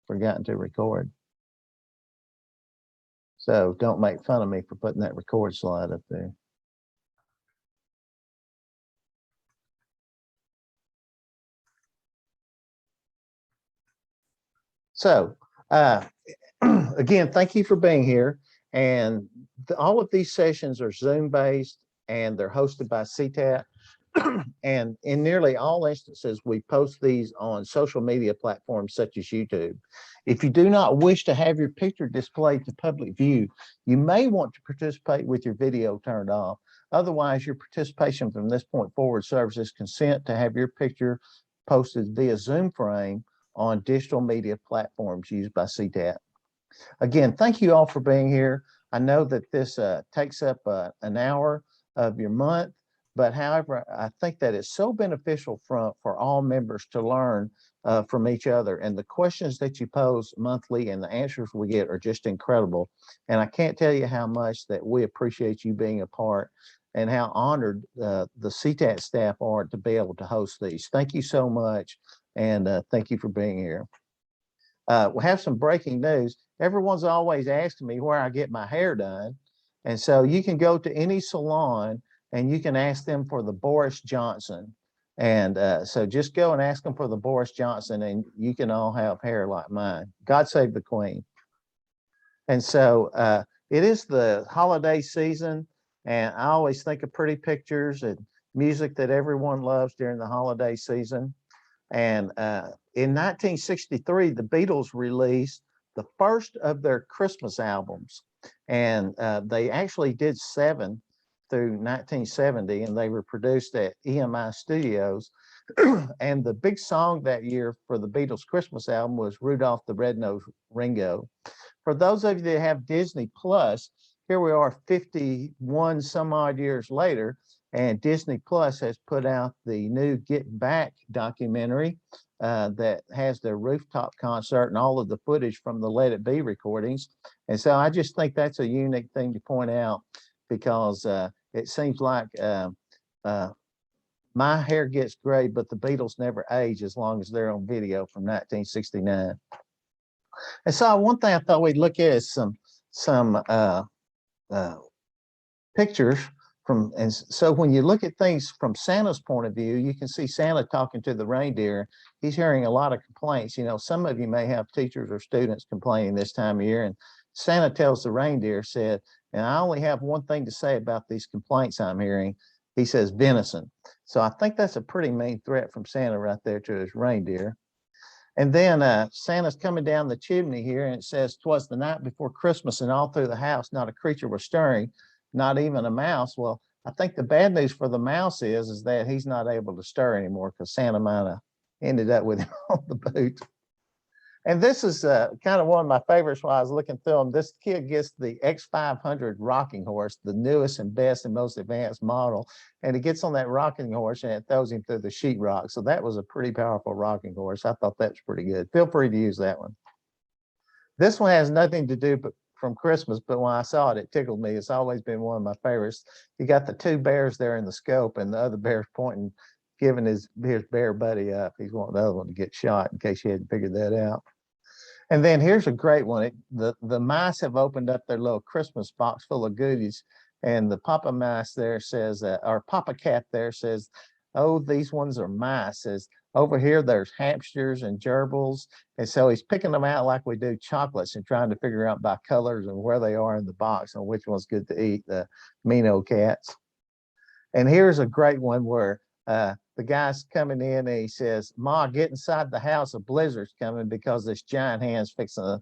forgotten to record. So don't make fun of me for putting that record slide up there. So again, thank you for being here. And all of these sessions are Zoom based and they're hosted by CTAT. And in nearly all instances, we post these on social media platforms such as YouTube. If you do not wish to have your picture displayed to public view, you may want to participate with your video turned off. Otherwise, your participation from this point forward serves as consent to have your picture posted via Zoom frame on digital media platforms used by CTAT. Again, thank you all for being here. I know that this takes up an hour of your month, but however, I think that it's so beneficial for all members to learn from each other. And the questions that you pose monthly and the answers we get are just incredible. And I can't tell you how much that we appreciate you being a part and how honored the CTAT staff are to be able to host these. Thank you so much. And thank you for being here. We have some breaking news. Everyone's always asking me where I get my hair done. And so you can go to any salon and you can ask them for the Boris Johnson. And so just go and ask them for the Boris Johnson and you can all have hair like mine. God save the Queen. And so it is the holiday season. And I always think of pretty pictures and music that everyone loves during the holiday season. And in 1963, the Beatles released the first of their Christmas albums. And they actually did 7 through 1970, and they were produced at EMI Studios. And the big song that year for the Beatles Christmas album was Rudolph the Red-Nosed Ringo. For those of you that have Disney Plus, here we are 51 some odd years later, and Disney Plus has put out the new Get Back documentary that has their rooftop concert and all of the footage from the Let It Be recordings. And so I just think that's a unique thing to point out because it seems like my hair gets gray, but the Beatles never age as long as they're on video from 1969. And so one thing I thought we'd look at is some pictures from, and so when you look at things from Santa's point of view, you can see Santa talking to the reindeer. He's hearing a lot of complaints. You know, some of you may have teachers or students complaining this time of year, and Santa tells the reindeer, said, and I only have one thing to say about these complaints I'm hearing. He says venison. So I think that's a pretty mean threat from Santa right there to his reindeer. And then Santa's coming down the chimney here, and it says, "'Twas the night before Christmas, and all through the house not a creature was stirring, not even a mouse." Well, I think the bad news for the mouse is that he's not able to stir anymore because Santa might have ended up with him on the boot. And this is kind of one of my favorites while I was looking through them. This kid gets the X500 rocking horse, the newest and best and most advanced model. And he gets on that rocking horse and it throws him through the sheetrock. So that was a pretty powerful rocking horse. I thought that was pretty good. Feel free to use that one. This one has nothing to do from Christmas, but when I saw it, it tickled me. It's always been one of my favorites. You got the 2 bears there in the scope and the other bear's pointing, giving his bear buddy up. He's wanting the other one to get shot in case you hadn't figured that out. And then here's a great one. The mice have opened up their little Christmas box full of goodies. And the Papa Mouse there says, or Papa Cat there says, "Oh, these ones are mice." Says, "Over here, there's hamsters and gerbils." And so he's picking them out like we do chocolates and trying to figure out by colors and where they are in the box and which one's good to eat, the mean cats. And here's a great one where the guy's coming in and he says, "Ma, get inside the house, a blizzard's coming because this giant hand's fixing to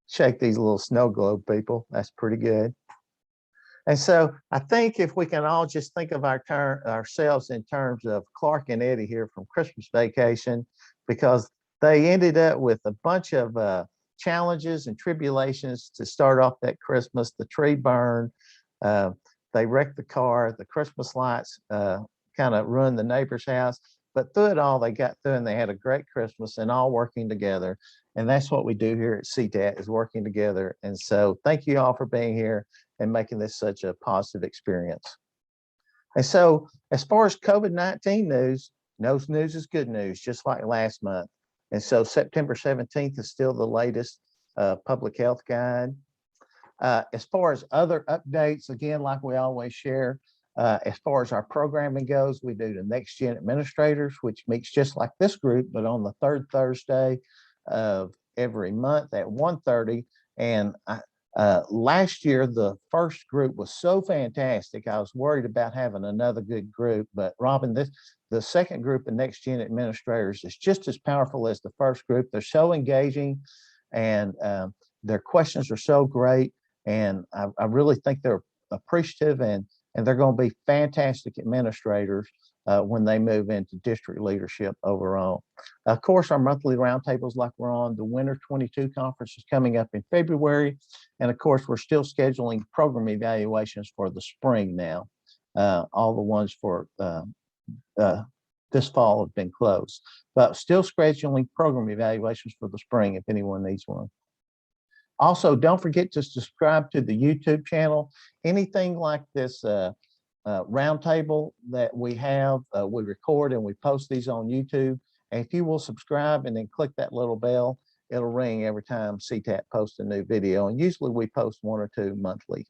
shake these little snow globe people." That's pretty good. And so I think if we can all just think of ourselves in terms of Clark and Eddie here from Christmas Vacation, because they ended up with a bunch of challenges and tribulations to start off that Christmas. The tree burned, they wrecked the car, the Christmas lights kind of ruined the neighbor's house, but through it all, they got through and they had a great Christmas and all working together. And that's what we do here at CTAT, is working together. And so thank you all for being here and making this such a positive experience. And so as far as COVID-19 news, no news is good news, just like last month. And so September 17th is still the latest public health guide. As far as other updates, again, like we always share, as far as our programming goes, we do the Next Gen Administrators, which meets just like this group, but on the third Thursday of every month at 1:30. And last year, the first group was so fantastic. I was worried about having another good group, but Robin, the second group of Next Gen Administrators is just as powerful as the first group. They're so engaging, and their questions are so great. And I really think they're appreciative, and they're going to be fantastic administrators when they move into district leadership overall. Of course, our monthly roundtables like we're on. The Winter 22 conference is coming up in February. And of course, we're still scheduling program evaluations for the spring now. All the ones for this fall have been closed, but still scheduling program evaluations for the spring if anyone needs one. Also, don't forget to subscribe to the YouTube channel. Anything like this roundtable that we have, we record and we post these on YouTube. And if you will subscribe and then click that little bell, it'll ring every time CTAT posts a new video. And usually we post 1 or 2 monthly.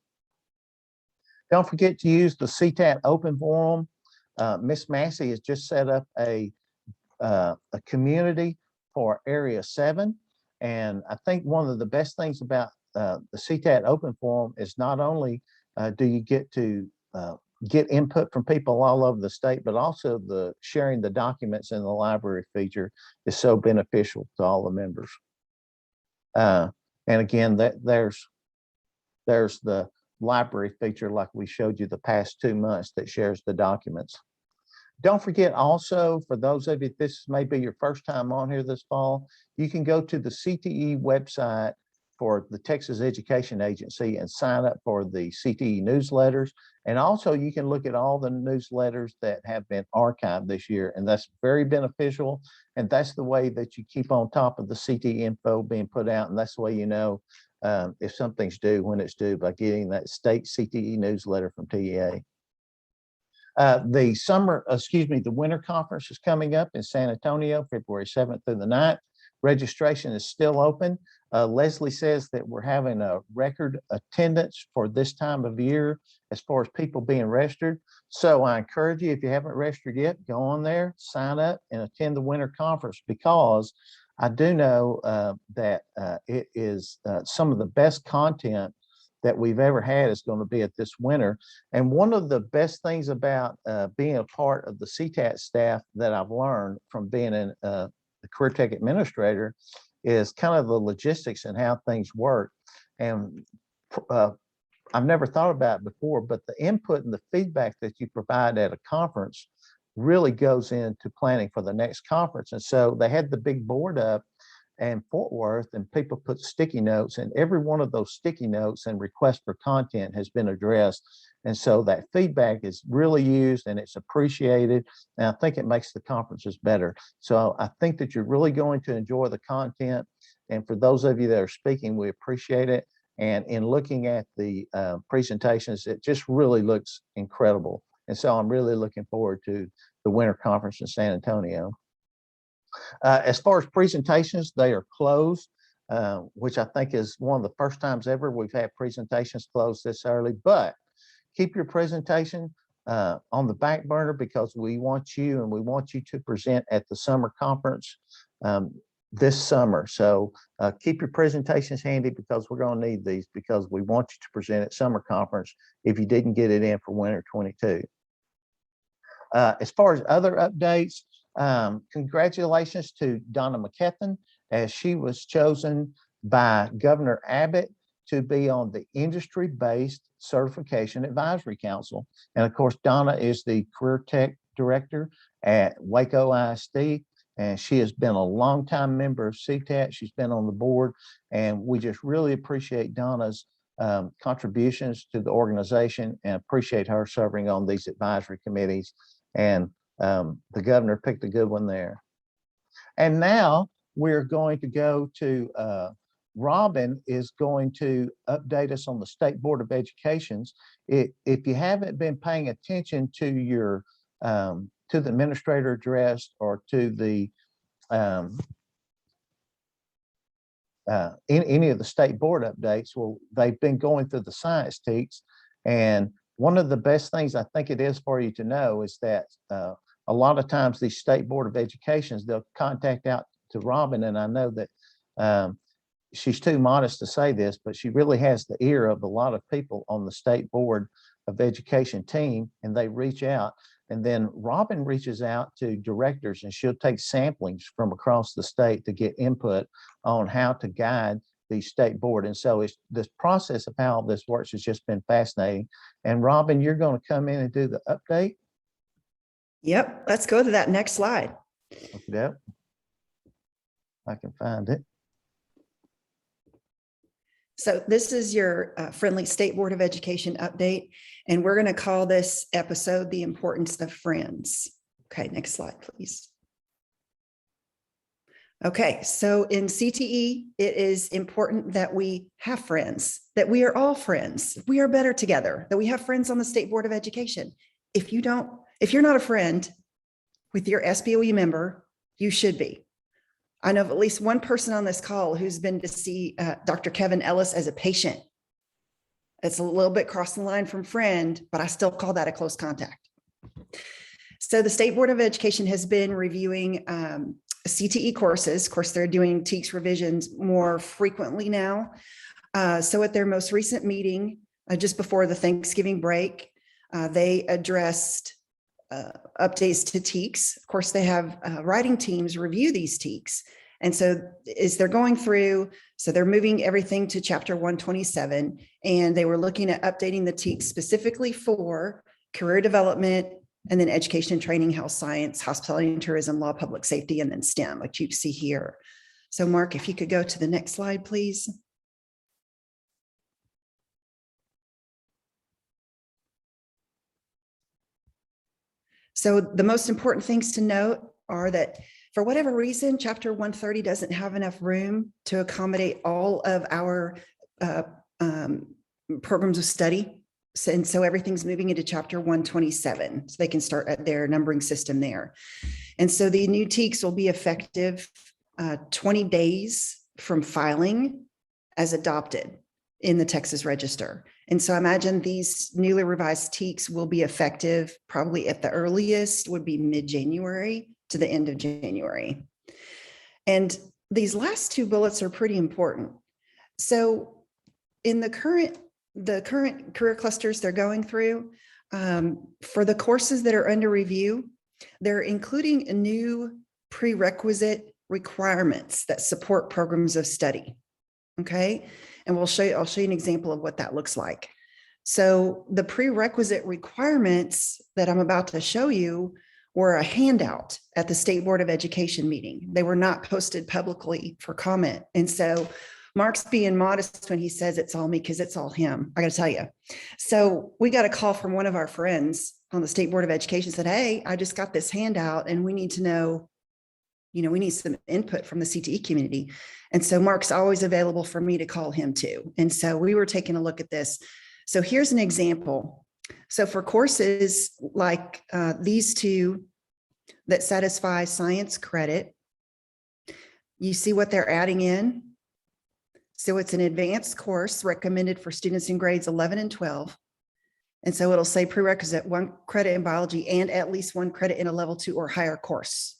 Don't forget to use the CTAT open forum. Miss Massey has just set up a community for Area 7. And I think one of the best things about the CTAT open forum is not only do you get to get input from people all over the state, but also the sharing the documents in the library feature is so beneficial to all the members. And again, there's the library feature like we showed you the past 2 months that shares the documents. Don't forget also, for those of you, this may be your first time on here this fall, you can go to the CTE website for the Texas Education Agency and sign up for the CTE newsletters. And also you can look at all the newsletters that have been archived this year, and that's very beneficial. And that's the way that you keep on top of the CTE info being put out. And that's the way you know if something's due, when it's due, by getting that state CTE newsletter from TEA. The winter conference is coming up in San Antonio, February 7th through the 9th. Registration is still open. Leslie says that we're having a record attendance for this time of year as far as people being registered. So I encourage you, if you haven't registered yet, go on there, sign up, and attend the winter conference, because I do know that it is some of the best content that we've ever had is going to be at this winter. And one of the best things about being a part of the CTAT staff that I've learned from being a career tech administrator is kind of the logistics and how things work. And I've never thought about it before, but the input and the feedback that you provide at a conference really goes into planning for the next conference. And so they had the big board up in Fort Worth, and people put sticky notes, and every one of those sticky notes and requests for content has been addressed. And so that feedback is really used and it's appreciated. And I think it makes the conferences better. So I think that you're really going to enjoy the content. And for those of you that are speaking, we appreciate it. And in looking at the presentations, it just really looks incredible. And so I'm really looking forward to the winter conference in San Antonio. As far as presentations, they are closed, which I think is one of the first times ever we've had presentations closed this early. But keep your presentation on the back burner, because we want you to present at the summer conference this summer. So keep your presentations handy, because we're going to need these, because we want you to present at summer conference if you didn't get it in for winter 22. As far as other updates, congratulations to Donna McKethan, as she was chosen by Governor Abbott to be on the Industry-Based Certification Advisory Council. And of course, Donna is the Career Tech Director at Waco ISD, and she has been a longtime member of CTAT. She's been on the board, and we just really appreciate Donna's contributions to the organization and appreciate her serving on these advisory committees. And the governor picked a good one there. And now we're going to go to Robin is going to update us on the State Board of Education's. If you haven't been paying attention to your to the administrator address or to the any of the state board updates, well, they've been going through the science teaks. And one of the best things I think it is for you to know is that a lot of times these state board of educations, they'll contact out to Robin. And I know that she's too modest to say this, but she really has the ear of a lot of people on the state board of education team, and they reach out. And then Robin reaches out to directors, and she'll take samplings from across the state to get input on how to guide the state board. And so it's this process of how this works has just been fascinating. And Robin, you're going to come in and do the update. Yep, let's go to that next slide. Yep, I can find it. So this is your friendly State Board of Education update, and we're going to call this episode The Importance of Friends. Okay, next slide, please. Okay, so in CTE, it is important that we have friends, that we are all friends. We are better together, that we have friends on the State Board of Education. If you're not a friend with your SBOE member, you should be. I know of at least one person on this call who's been to see Dr. Kevin Ellis as a patient. It's a little bit crossing the line from friend, but I still call that a close contact. So the State Board of Education has been reviewing CTE courses. Of course, they're doing TEKS revisions more frequently now. So at their most recent meeting, just before the Thanksgiving break, they addressed updates to TEKS. Of course, they have writing teams review these TEKS. And so as they're going through, so they're moving everything to chapter 127, and they were looking at updating the TEKS specifically for career development, and then education and training, health science, hospitality and tourism, law, public safety, and then STEM, like you see here. So Mark, if you could go to the next slide, please. So the most important things to note are that for whatever reason, chapter 130 doesn't have enough room to accommodate all of our programs of study. And so everything's moving into chapter 127. So they can start at their numbering system there. And so the new TEKS will be effective 20 days from filing as adopted in the Texas Register. And so I imagine these newly revised TEKS will be effective probably at the earliest would be mid-January to the end of January. And these last two bullets are pretty important. So in the current career clusters they're going through, for the courses that are under review, they're including new prerequisite requirements that support programs of study. Okay. And I'll show you an example of what that looks like. So the prerequisite requirements that I'm about to show you were a handout at the State Board of Education meeting. They were not posted publicly for comment. And so Mark's being modest when he says it's all me because it's all him. I got to tell you. So we got a call from one of our friends on the State Board of Education said, hey, I just got this handout and we need to know, we need some input from the CTE community. And so Mark's always available for me to call him too. And so we were taking a look at this. So here's an example. So for courses like these two that satisfy science credit, you see what they're adding in. So it's an advanced course recommended for students in grades 11 and 12. And so it'll say prerequisite 1 credit in biology and at least 1 credit in a level 2 or higher course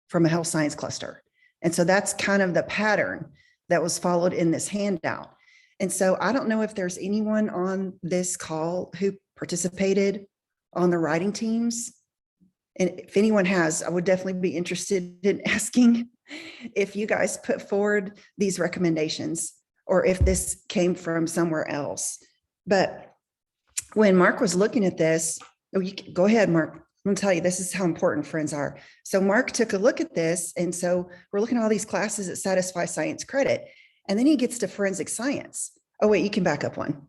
from a health science cluster. And so that's kind of the pattern that was followed in this handout. And so I don't know if there's anyone on this call who participated on the writing teams. And if anyone has, I would definitely be interested in asking if you guys put forward these recommendations or if this came from somewhere else. But when Mark was looking at this, go ahead, Mark. I'm gonna tell you, this is how important friends are. So Mark took a look at this. And so we're looking at all these classes that satisfy science credit. And then he gets to forensic science. Oh, wait, you can back up one.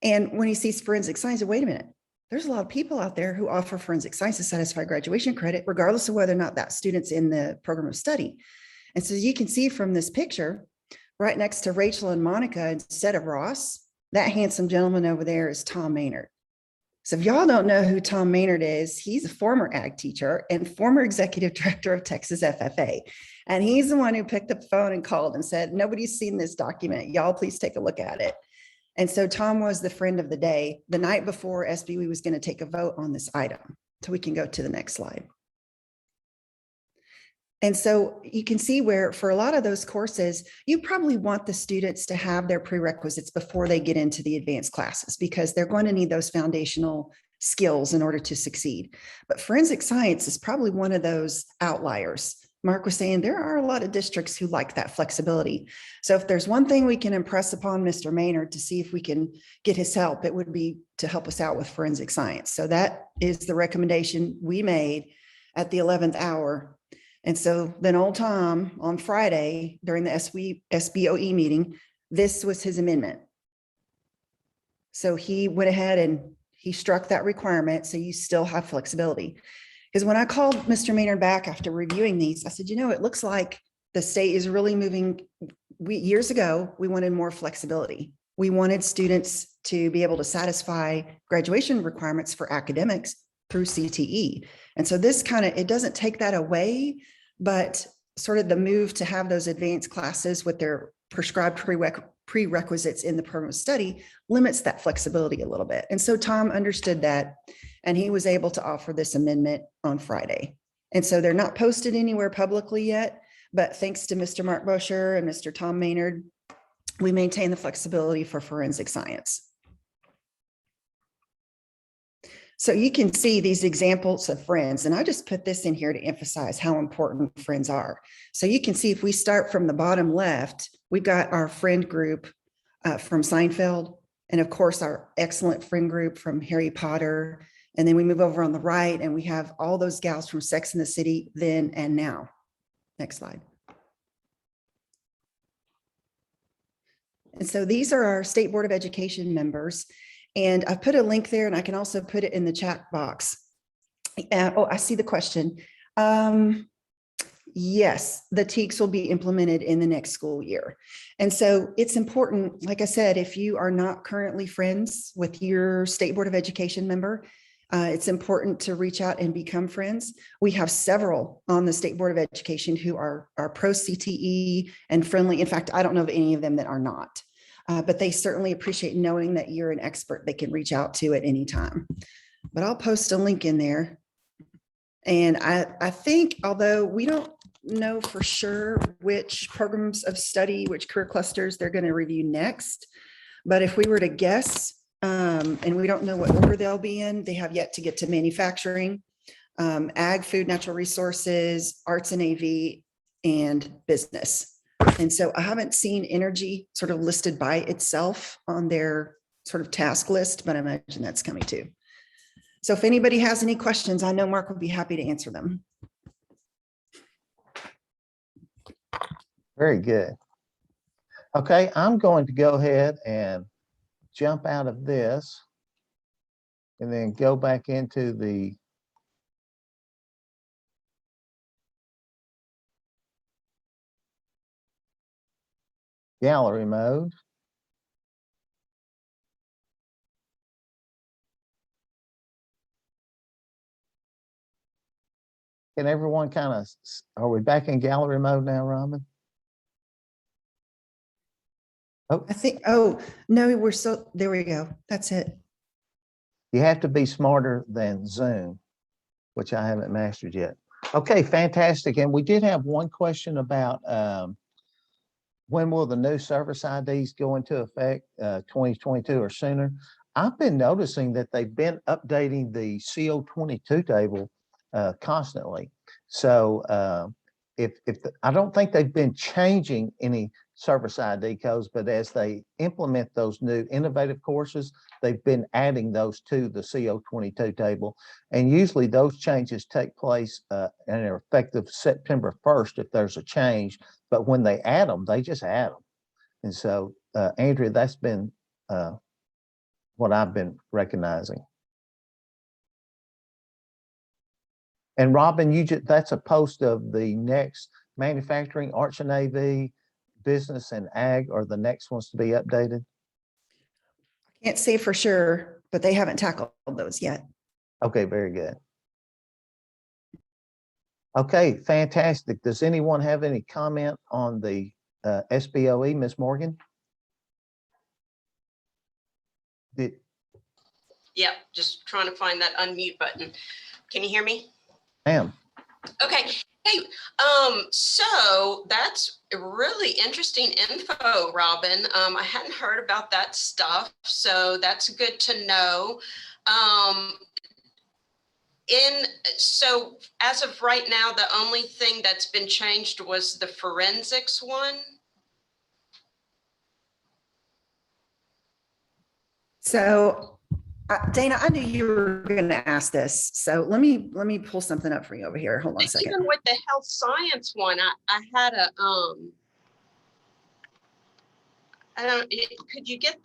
And when he sees forensic science, wait a minute, there's a lot of people out there who offer forensic science to satisfy graduation credit, regardless of whether or not that student's in the program of study. And so you can see from this picture, right next to Rachel and Monica, instead of Ross, that handsome gentleman over there is Tom Maynard. So if y'all don't know who Tom Maynard is, he's a former ag teacher and former executive director of Texas FFA. And he's the one who picked up the phone and called and said, nobody's seen this document. Y'all please take a look at it. And so Tom was the friend of the day the night before SBE was going to take a vote on this item. So we can go to the next slide. And so you can see where for a lot of those courses, you probably want the students to have their prerequisites before they get into the advanced classes, because they're going to need those foundational skills in order to succeed. But forensic science is probably one of those outliers. Mark was saying there are a lot of districts who like that flexibility. So if there's one thing we can impress upon Mr. Maynard to see if we can get his help, it would be to help us out with forensic science. So that is the recommendation we made at the 11th hour. And so then old Tom on Friday during the SBOE meeting, this was his amendment. So he went ahead and he struck that requirement. So you still have flexibility. Because when I called Mr. Maynard back after reviewing these, I said, you know, it looks like the state is really moving. Years ago, we wanted more flexibility. We wanted students to be able to satisfy graduation requirements for academics through CTE. And so this it doesn't take that away, but sort of the move to have those advanced classes with their prescribed prerequisites in the program of study limits that flexibility a little bit. And so Tom understood that, and he was able to offer this amendment on Friday. And so they're not posted anywhere publicly yet, but thanks to Mr. Mark Bosher and Mr. Tom Maynard, we maintain the flexibility for forensic science. So you can see these examples of friends, and I just put this in here to emphasize how important friends are. So you can see if we start from the bottom left, we've got our friend group from Seinfeld, and of course our excellent friend group from Harry Potter. And then we move over on the right and we have all those gals from Sex and the City, Then and Now. Next slide. And so these are our State Board of Education members. And I've put a link there, and I can also put it in the chat box. Oh, I see the question. Yes, the TEKS will be implemented in the next school year. And so it's important, like I said, if you are not currently friends with your State Board of Education member, it's important to reach out and become friends. We have several on the State Board of Education who are pro CTE and friendly. In fact, I don't know of any of them that are not. But they certainly appreciate knowing that you're an expert they can reach out to at any time. But I'll post a link in there. And I think, although we don't know for sure which programs of study, which career clusters they're going to review next, but if we were to guess, and we don't know what order they'll be in, they have yet to get to manufacturing, ag, food, natural resources, arts and AV, and business. And so I haven't seen energy sort of listed by itself on their sort of task list, but I imagine that's coming too. So if anybody has any questions, I know Mark would be happy to answer them. Very good. Okay, I'm going to go ahead and jump out of this and then go back into the gallery mode. Can everyone are we back in gallery mode now, Robin? Oh, I think, oh, no, there we go. That's it. you have to be smarter than Zoom, which I haven't mastered yet. Okay, fantastic. And we did have one question about when will the new service IDs go into effect, 2022 or sooner? I've been noticing that they've been updating the CO22 table constantly. So I don't think they've been changing any service ID codes, but as they implement those new innovative courses, they've been adding those to the CO22 table. And usually those changes take place and are effective September 1st if there's a change. But when they add them, they just add them. And so, Andrea, that's been what I've been recognizing. And Robin, that's a post of the next manufacturing, arts and AV, business and ag are the next ones to be updated. I can't say for sure. but they haven't tackled those yet. Okay, very good. Okay, fantastic. Does anyone have any comment on the SBOE, Ms. Morgan? Yep, just trying to find that unmute button. Can you hear me? Ma'am. Okay. Hey, so that's really interesting info, Robin. I hadn't heard about that stuff, so that's good to know. So as of right now, the only thing that's been changed was the forensics one. So Dana, I knew you were going to ask this. So let me pull something up for you over here. Hold on a second. Even with the health science one, I had a, could you get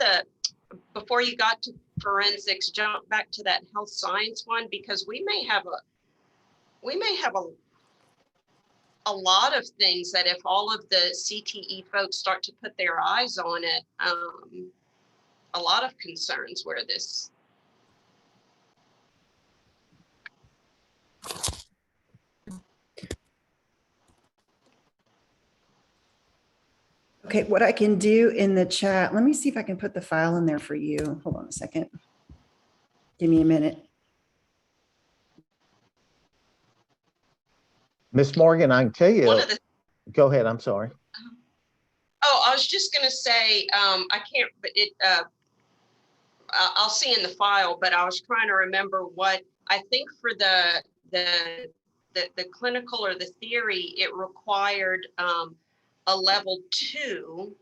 before you got to forensics, jump back to that health science one, because we may have a lot of things that if all of the CTE folks start to put their eyes on it, a lot of concerns where this. Okay, what I can do in the chat, let me see if I can put the file in there for you. Hold on a second. Give me a minute. Ms. Morgan, I can tell you. Go ahead, I'm sorry. Oh, I was just going to say, I can't, but I'll see in the file, but I was trying to remember what I think for the clinical or the theory, it required a level 2.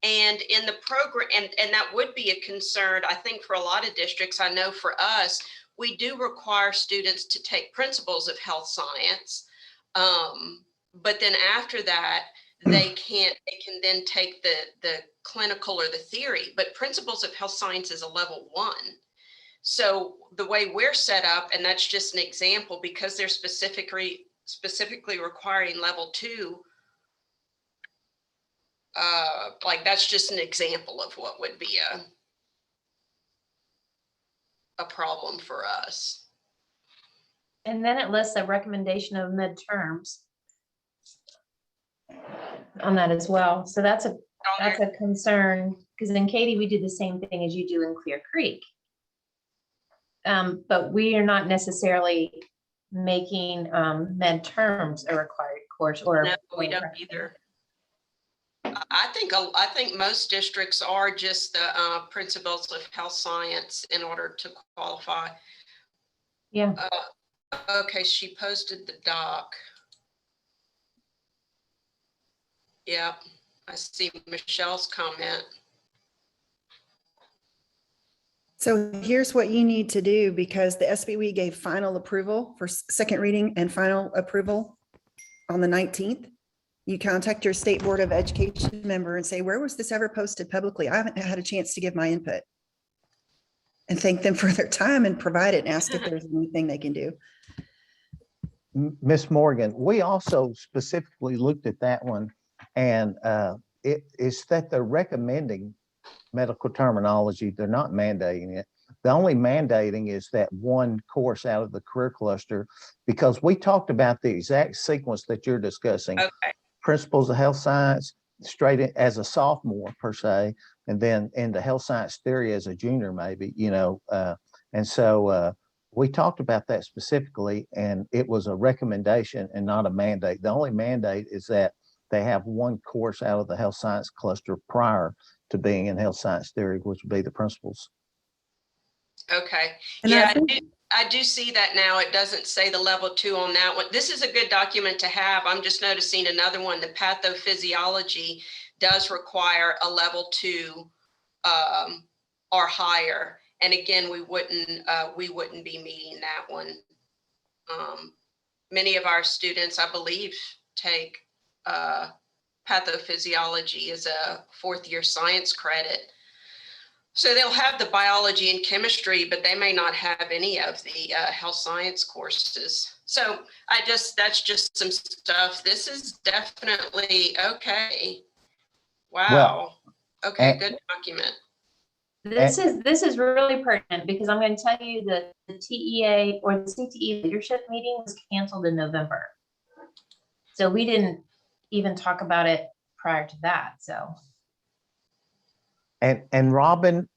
And in the program, and that would be a concern, I think, for a lot of districts. I know for us, we do require students to take principles of health science. But then after that, they can then take the clinical or the theory, but principles of health science is a level 1. So the way we're set up, and that's just an example, because they're specifically requiring level 2, like that's just an example of what would be a problem for us. And then it lists a recommendation of midterms on that as well. So that's a concern, because in Katie, we do the same thing as you do in Clear Creek. But we are not necessarily making midterms a required course, or no, we don't either. I think most districts are just the principles of health science in order to qualify. Yeah. Okay, she posted the doc. Yeah, I see Michelle's comment. So here's what you need to do, because the SBOE gave final approval for second reading and final approval on the 19th. You contact your State Board of Education member and say, where was this ever posted publicly? I haven't had a chance to give my input. And thank them for their time and provide it and ask if there's anything they can do. Ms. Morgan, we also specifically looked at that one, and it is that they're recommending medical terminology. They're not mandating it. The only mandating is that one course out of the career cluster, because we talked about the exact sequence that you're discussing. Okay. Principles of health science straight in as a sophomore per se, and then into health science theory as a junior, maybe, and so we talked about that specifically, and it was a recommendation and not a mandate. The only mandate is that they have one course out of the health science cluster prior to being in health science theory, which would be the principles. Okay. And yeah, I do see that now. It doesn't say the level 2 on that one. This is a good document to have. I'm just noticing another one. The pathophysiology does require a level 2 or higher. And again, we wouldn't be meeting that one. Many of our students, I believe, take pathophysiology as a 4th year science credit. So they'll have the biology and chemistry, but they may not have any of the health science courses. So that's just some stuff. This is definitely okay. Wow. Well, okay, good document. This is really pertinent because I'm going to tell you that the TEA or the CTE leadership meeting was canceled in November. So we didn't even talk about it prior to that. So. And Robin,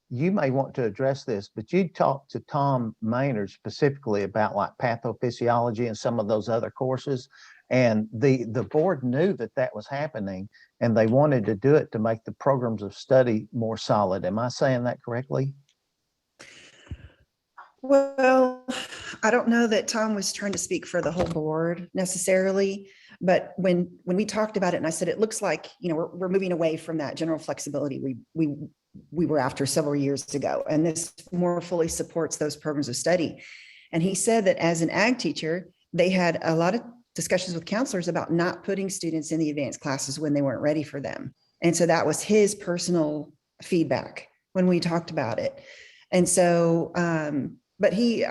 you may want to address this, but you talked to Tom Maynard specifically about like pathophysiology and some of those other courses. And the board knew that that was happening and they wanted to do it to make the programs of study more solid. Am I saying that correctly? Well, I don't know that Tom was trying to speak for the whole board necessarily, but when we talked about it and I said, it looks like, we're moving away from that general flexibility we were after several years ago, and this more fully supports those programs of study. And he said that as an ag teacher, they had a lot of discussions with counselors about not putting students in the advanced classes when they weren't ready for them. And so that was his personal feedback when we talked about it. And so, but he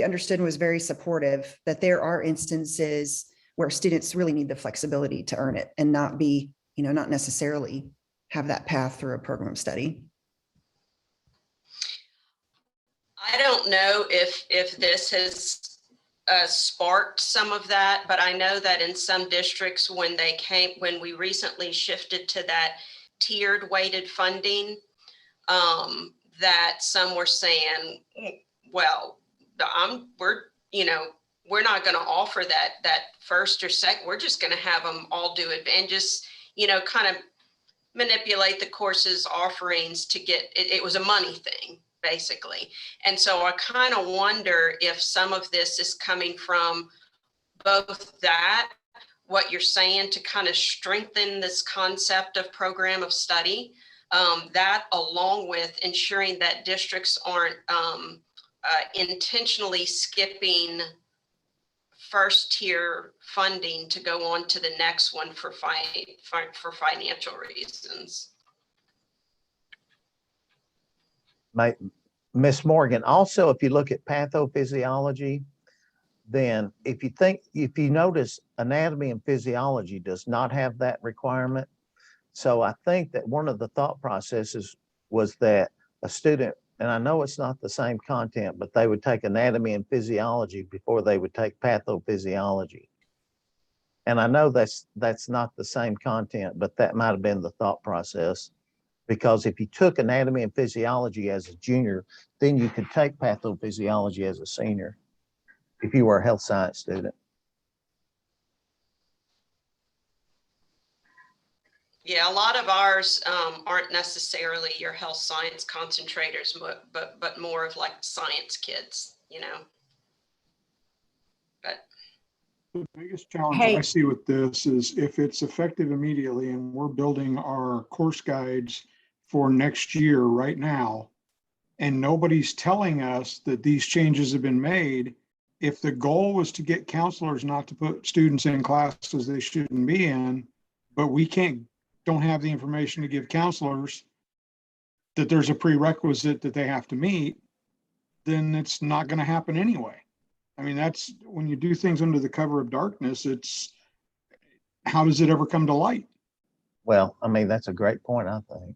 understood and was very supportive that there are instances where students really need the flexibility to earn it and not be, not necessarily have that path through a program of study. I don't know if this has sparked some of that, but I know that in some districts when we recently shifted to that tiered weighted funding, that some were saying, well, we're not going to offer that first or second. We're just going to have them all do it and just, kind of manipulate the course's offerings to get it. It was a money thing, basically. And so I kind of wonder if some of this is coming from both that, what you're saying to kind of strengthen this concept of program of study, that along with ensuring that districts aren't intentionally skipping first tier funding to go on to the next one for financial reasons. Miss Morgan, also, if you look at pathophysiology, then if you notice anatomy and physiology does not have that requirement. So I think that one of the thought processes was that a student, and I know it's not the same content, but they would take anatomy and physiology before they would take pathophysiology. And I know that's not the same content, but that might have been the thought process. Because if you took anatomy and physiology as a junior, then you could take pathophysiology as a senior if you were a health science student. Yeah, a lot of ours aren't necessarily your health science concentrators, but more of like science kids, But the biggest challenge I see with this is if it's effective immediately and we're building our course guides for next year right now, and nobody's telling us that these changes have been made. If the goal was to get counselors not to put students in classes they shouldn't be in, but we don't have the information to give counselors that there's a prerequisite that they have to meet, then it's not going to happen anyway. I mean, that's when you do things under the cover of darkness, it's how does it ever come to light? Well, I mean, that's a great point, I think.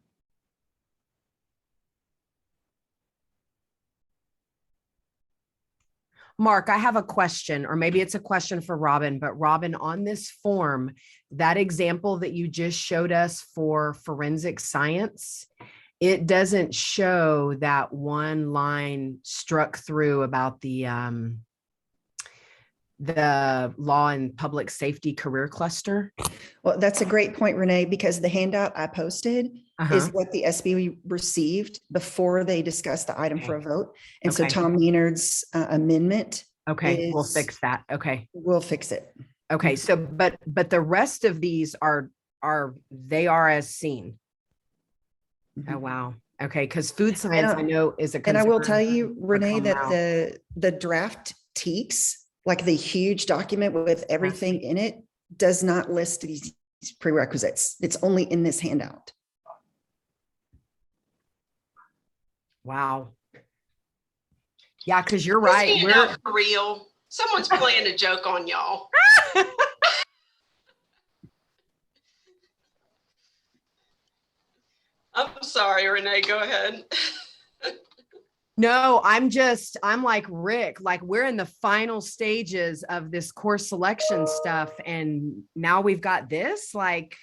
Mark, I have a question, or maybe it's a question for Robin, but Robin, on this form, that example that you just showed us for forensic science, it doesn't show that one line struck through about the law and public safety career cluster. Well, that's a great point, Renee, because the handout I posted is what the SB received before they discussed the item for a vote. And so Tom Maynard's amendment. Okay, we'll fix that. Okay. We'll fix it. Okay, so but the rest of these are as seen. Oh, wow. Okay, because food science I know is a concern. And I will tell you, Renee, that the draft TEKS, like the huge document with everything in it, does not list these prerequisites. It's only in this handout. Wow. Yeah, because you're right. We're for real. Someone's playing a joke on y'all. I'm sorry, Renee, go ahead. No, I'm like Rick, like we're in the final stages of this course selection stuff. And now we've got this, like,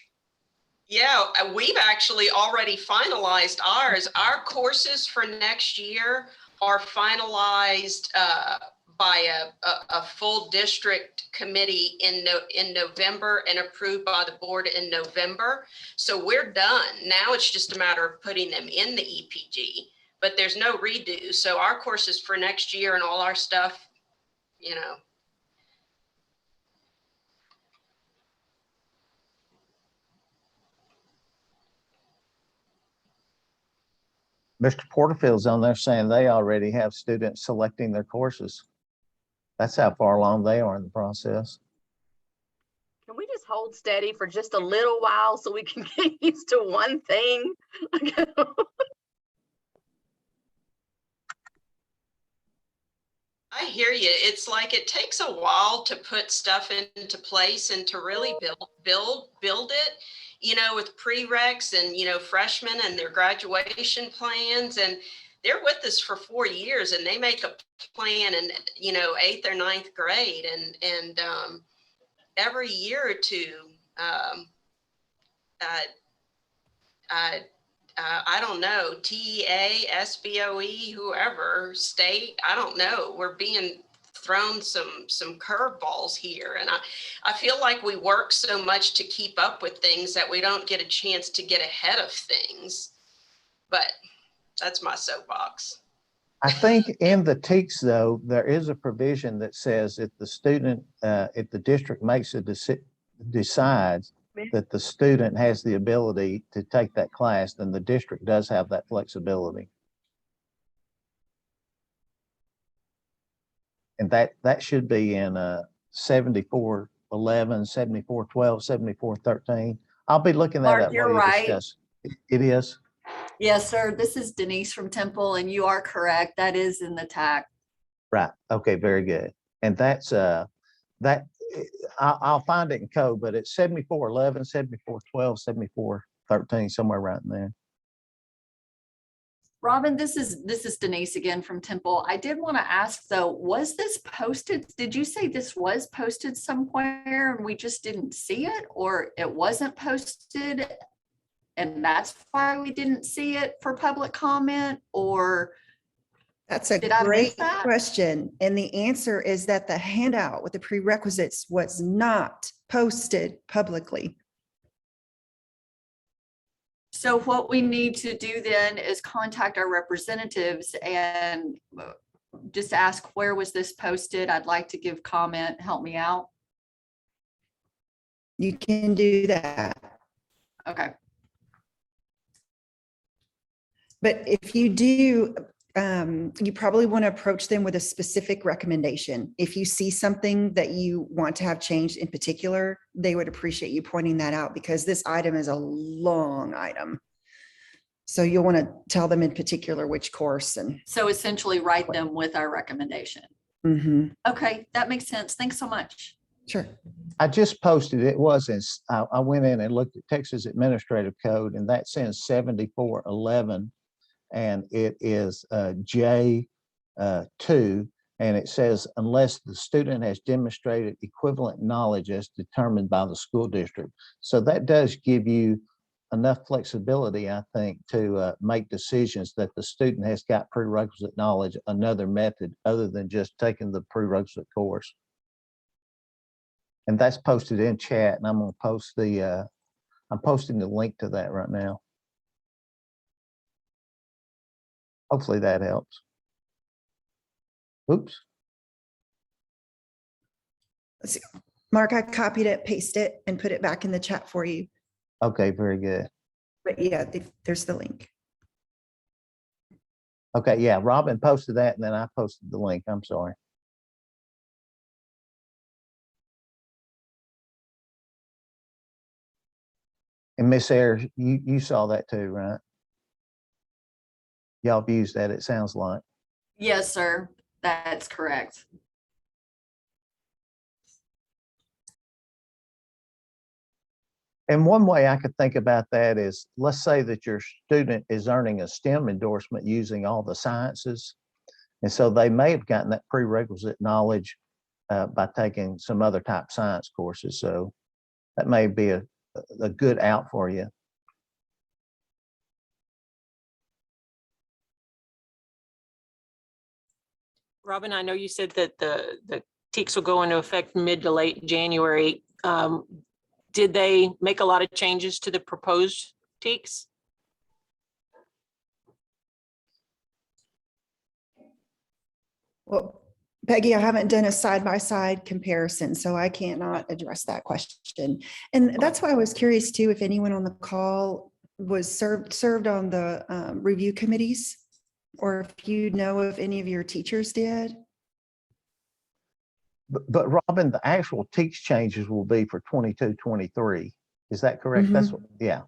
Yeah, we've actually already finalized ours. Our courses for next year are finalized by a full district committee in November and approved by the board in November. So we're done. Now it's just a matter of putting them in the EPG, but there's no redo. So our courses for next year and all our stuff, you know. Mr. Porterfield's on there saying they already have students selecting their courses. That's how far along they are in the process. Can we just hold steady for just a little while so we can get used to one thing? I hear you. It's like it takes a while to put stuff into place and to really build it, you know, with prereqs and, you know, freshmen and their graduation plans. And they're with us for 4 years and they make a plan in, you know, 8th or 9th grade. And every year or two, I don't know, TEA, SBOE, whoever, state, I don't know. We're being thrown some curveballs here. And I feel like we work so much to keep up with things that we don't get a chance to get ahead of things. But that's my soapbox. I think in the TEKS though, there is a provision that says if the student, if the district makes a decides that the student has the ability to take that class, then the district does have that flexibility. And that should be in 7411, 7412, 7413. I'll be looking that Mark, up you're while you right. discuss. It is? Yes, sir. This is Denise from Temple, and you are correct. That is in the TAC. Right. Okay, very good. And that's I'll find it in code, but it's 7411, 7412, 7413, somewhere right in there. Robin, this is Denise again from Temple. I did want to ask though, was this posted? Did you say this was posted somewhere and we just didn't see it, or it wasn't posted and that's why we didn't see it for public comment? Or That's a Did I miss great that? question. And the answer is that the handout with the prerequisites was not posted publicly. so what we need to do then is contact our representatives and just ask, where was this posted? I'd like to give comment, help me out. You can do that. Okay. But if you do, you probably want to approach them with a specific recommendation. If you see something that you want to have changed in particular, they would appreciate you pointing that out because this item is a long item. So you'll want to tell them in particular which course and. So essentially write them with our recommendation. Mhm. Okay, that makes sense. Thanks so much. Sure. I just posted, it was in, I went in and looked at Texas Administrative Code and that says 7411 and it is J2 and it says unless the student has demonstrated equivalent knowledge as determined by the school district. So that does give you enough flexibility, I think, to make decisions that the student has got prerequisite knowledge, another method other than just taking the prerequisite course. And that's posted in chat and I'm going to post the, I'm posting the link to that right now. Hopefully that helps. Oops. Let's see. Mark, I copied it, pasted it, and put it back in the chat for you. Okay, very good. But yeah, there's the link. Okay, yeah, Robin posted that and then I posted the link. I'm sorry. And Miss Ayers, you saw that too, right? Y'all have used that, it sounds like. Yes, sir. That's correct. And one way I could think about that is, let's say that your student is earning a STEM endorsement using all the sciences. And so they may have gotten that prerequisite knowledge by taking some other type science courses. So that may be a good out for you. Robin, I know you said that the TEKS will go into effect mid to late January. Did they make a lot of changes to the proposed TEKS? Well, Peggy, I haven't done a side-by-side comparison, so I cannot address that question. And that's why I was curious too, if anyone on the call was served on the review committees, or if you know if any of your teachers did. But Robin, the actual TEKS changes will be for 22-23. Is that correct? That's what, yeah.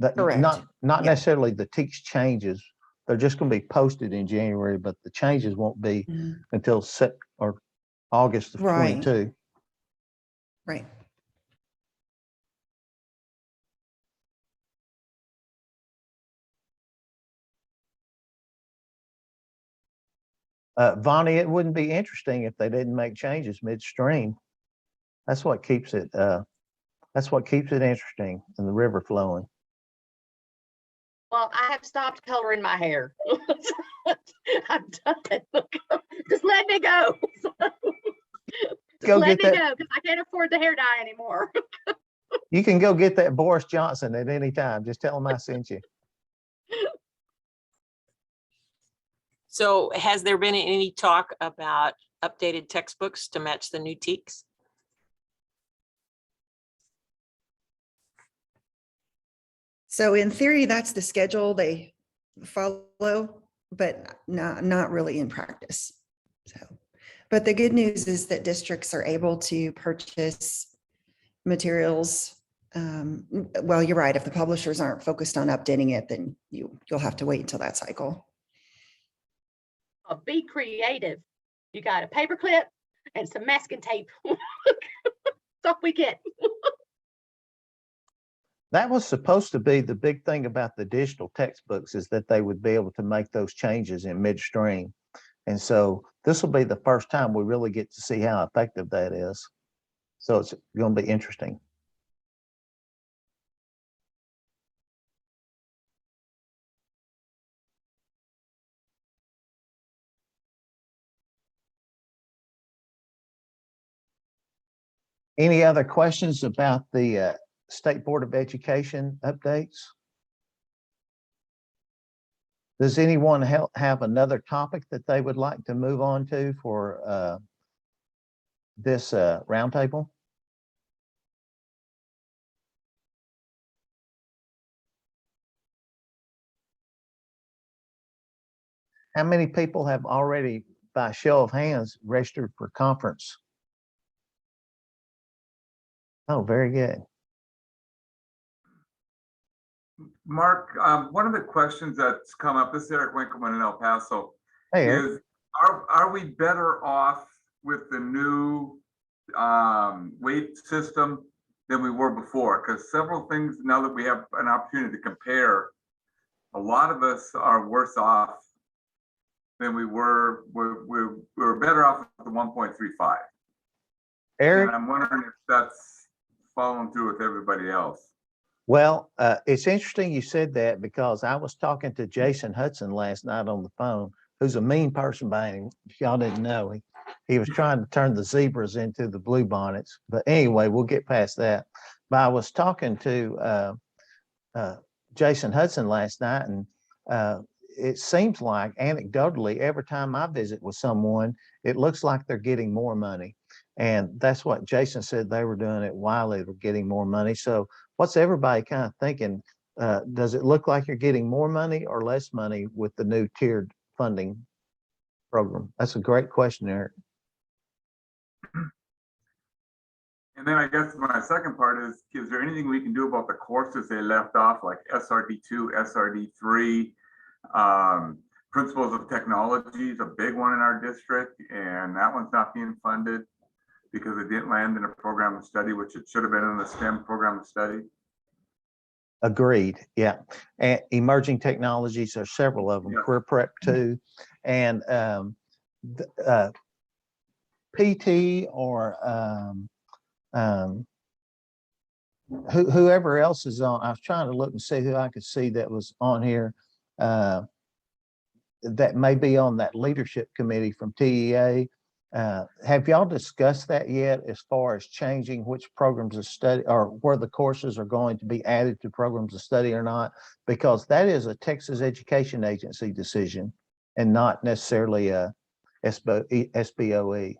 Correct. Not Yeah. necessarily the TEKS changes. They're just going to be posted in January, but the changes won't be until August of Right. 22. Right. Vonnie, it wouldn't be interesting if they didn't make changes midstream. That's what keeps it. That's what keeps it interesting and the river flowing. Well, I have stopped coloring my hair. I'm done. Just let me go. Go Let get me that. go because I can't afford the hair dye anymore. You can go get that Boris Johnson at any time. Just tell him I sent you. So has there been any talk about updated textbooks to match the new TEKS? So in theory, that's the schedule they follow, but not really in practice. So, but the good news is that districts are able to purchase materials. Well, you're right. If the publishers aren't focused on updating it, then you'll have to wait until that cycle. Be creative. You got a paper clip and some masking tape. That's all we get. That was supposed to be the big thing about the digital textbooks, is that they would be able to make those changes in midstream. And so this will be the first time we really get to see how effective that is. So it's going to be interesting. Any other questions about the State Board of Education updates? Does anyone have another topic that they would like to move on to for this roundtable? How many people have already, by show of hands, registered for conference? Oh, very good. Mark, one of the questions that's come up, this is Eric Winkleman in El Paso, Hey, Eric. is are we better off with the new weight system than we were before? Because several things, now that we have an opportunity to compare, a lot of us are worse off than we were. We're better off with the 1.35. Eric? And I'm wondering if that's following through with everybody else. Well, it's interesting you said that, because I was talking to Jason Hudson last night on the phone, who's a mean person by any, if y'all didn't know. He was trying to turn the zebras into the blue bonnets. But anyway, we'll get past that. But I was talking to Jason Hudson last night, and it seems like anecdotally, every time I visit with someone, it looks like they're getting more money. And that's what Jason said they were doing at Wiley, they're getting more money. So what's everybody kind of thinking? Does it look like you're getting more money or less money with the new tiered funding program? That's a great question, Eric. And then I guess my second part is there anything we can do about the courses they left off, like SRD2, SRD3, Principles of Technology is a big one in our district, and that one's not being funded because it didn't land in a program of study, which it should have been in the STEM program of study. Agreed. Yeah. And emerging technologies, there are several of them, Yeah. career prep too. And PT or whoever else is on, I was trying to look and see who I could see that was on here that may be on that leadership committee from TEA. Have y'all discussed that yet as far as changing which programs of study or where the courses are going to be added to programs of study or not? Because that is a Texas Education Agency decision and not necessarily a SBOE.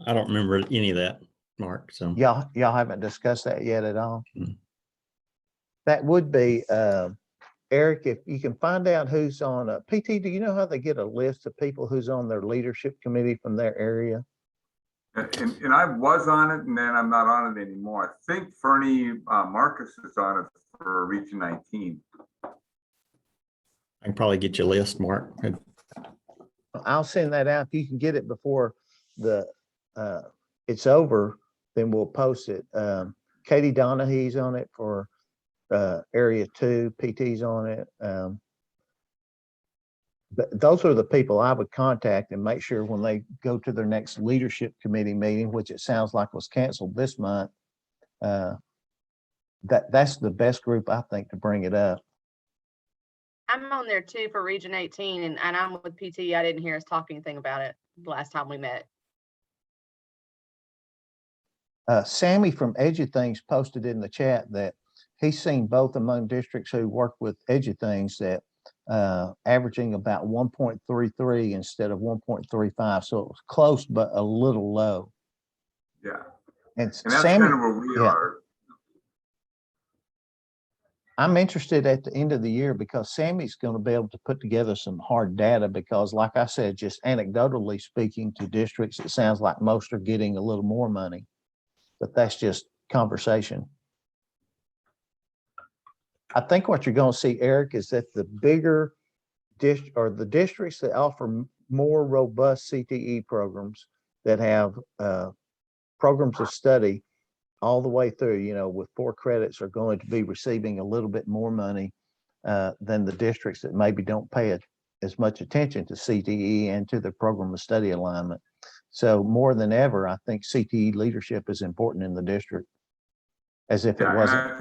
I don't remember any of that, Mark, so. Y'all haven't discussed that yet at all? Mm. That would be, Eric, if you can find out who's on PT, do you know how they get a list of people who's on their leadership committee from their area? And I was on it and then I'm not on it anymore. I think Fernie Marcus is on it for Region 19. I can probably get you a list, Mark. I'll send that out. If you can get it before the it's over, then we'll post it. Katie Donahue on it for Area 2, PT's on it. But those are the people I would contact and make sure when they go to their next leadership committee meeting, which it sounds like was canceled this month, that's the best group I think to bring it up. I'm on there too for Region 18 and I'm with PT. I didn't hear us talk anything about it the last time we met. Sammy from EduThings posted in the chat that he's seen both among districts who work with EduThings that averaging about 1.33 instead of 1.35. So it was close, but a little low. Yeah. And And that's Sammy, kind of where we are. I'm interested at the end of the year because Sammy's going to be able to put together some hard data because like I said, just anecdotally speaking to districts, it sounds like most are getting a little more money, but that's just conversation. I think what you're going to see, Eric, is that the bigger the districts that offer more robust CTE programs that have programs of study all the way through, you know, with 4 credits are going to be receiving a little bit more money than the districts that maybe don't pay as much attention to CTE and to the program of study alignment. So more than ever, I think CTE leadership is important in the district as if it wasn't.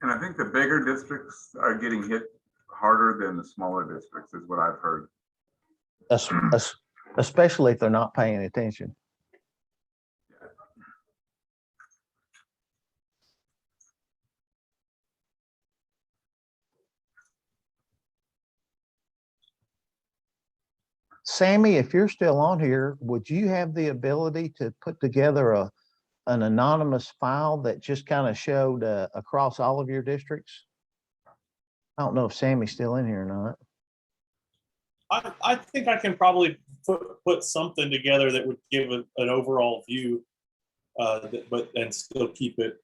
And I think the bigger districts are getting hit harder than the smaller districts is what I've heard. Especially if they're not paying attention. Sammy, if you're still on here, would you have the ability to put together an anonymous file that just kind of showed across all of your districts? I don't know if Sammy's still in here or not. I think I can probably put something together that would give an overall view, and still keep it,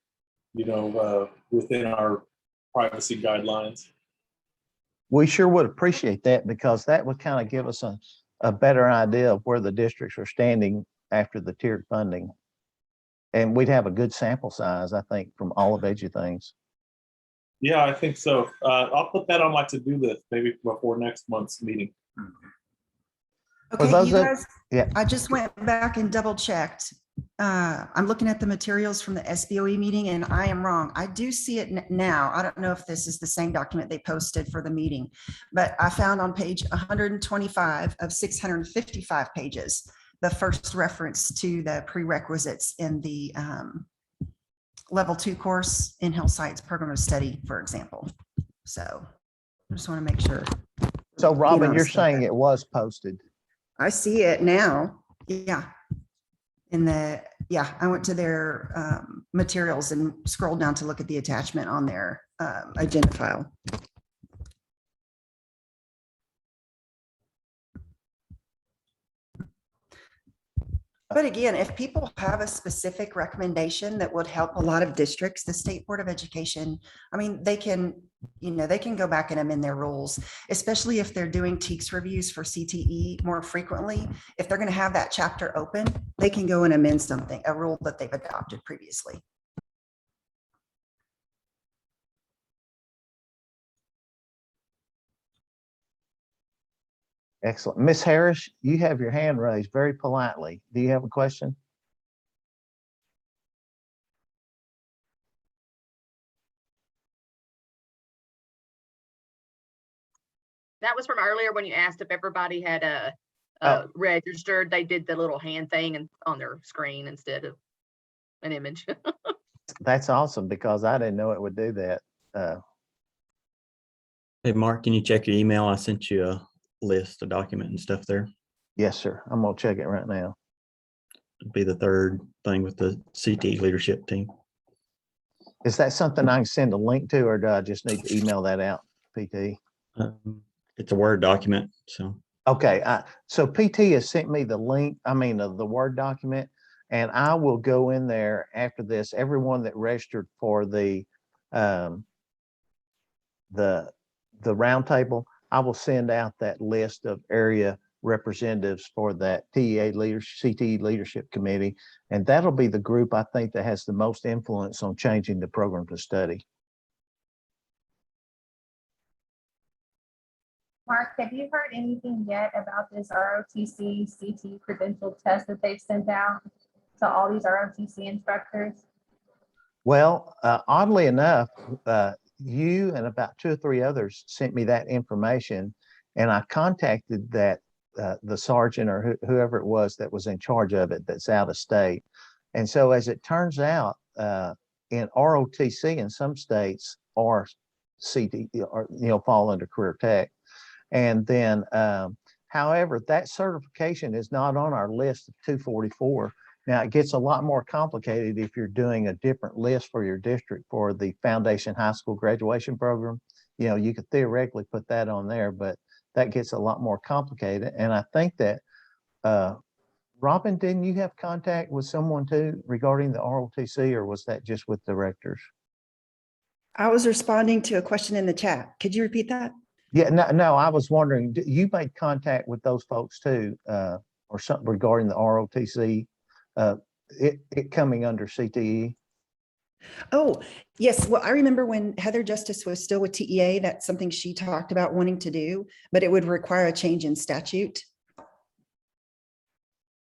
you know, within our privacy guidelines. We sure would appreciate that because that would kind of give us a better idea of where the districts are standing after the tiered funding. And we'd have a good sample size, I think, from all of EduThings. Yeah, I think so. I'll put that on my to-do list maybe before next month's meeting. Okay, you guys, yeah. I just went back and double checked. I'm looking at the materials from the SBOE meeting and I am wrong. I do see it now. I don't know if this is the same document they posted for the meeting, but I found on page 125 of 655 pages, the first reference to the prerequisites in the level 2 course in health science program of study, for example. So I just want to make sure. So Robin, you're saying it was posted. I see it now. Yeah. I went to their materials and scrolled down to look at the attachment on their agenda file. But again, if people have a specific recommendation that would help a lot of districts, the State Board of Education, I mean, they can, they can go back and amend their rules, especially if they're doing TEKS reviews for CTE more frequently. If they're going to have that chapter open, they can go and amend something, a rule that they've adopted previously. Excellent. Miss Harris, you have your hand raised very politely. Do you have a question? That was from earlier when you asked if everybody had Oh. registered. They did the little hand thing and on their screen instead of an image. That's awesome because I didn't know it would do that. Hey, Mark, can you check your email? I sent you a list, a document and stuff there. Yes, sir. I'm gonna check it right now. It'd be the third thing with the CTE leadership team. Is that something I can send a link to, or do I just need to email that out, PT? It's a Word document, so. Okay, so PT has sent me the link, the Word document, and I will go in there after this. Everyone that registered for the roundtable, I will send out that list of area representatives for that CTE leadership committee, and that'll be the group I think that has the most influence on changing the program to study. Mark, have you heard anything yet about this ROTC CT credential test that they've sent out to all these ROTC instructors? Well, oddly enough, you and about 2 or 3 others sent me that information, and I contacted the sergeant or whoever it was that was in charge of it that's out of state. And so as it turns out, in ROTC in some states are CT or fall under career tech. And then, however, that certification is not on our list of 244. Now, it gets a lot more complicated if you're doing a different list for your district for the Foundation High School graduation program. You could theoretically put that on there, but that gets a lot more complicated. And I think that, Robin, didn't you have contact with someone too regarding the ROTC, or was that just with directors? I was responding to a question in the chat. Could you repeat that? Yeah, no, I was wondering, you made contact with those folks too, or something regarding the ROTC, it coming under CTE? Oh, yes. Well, I remember when Heather Justice was still with TEA, that's something she talked about wanting to do, but it would require a change in statute.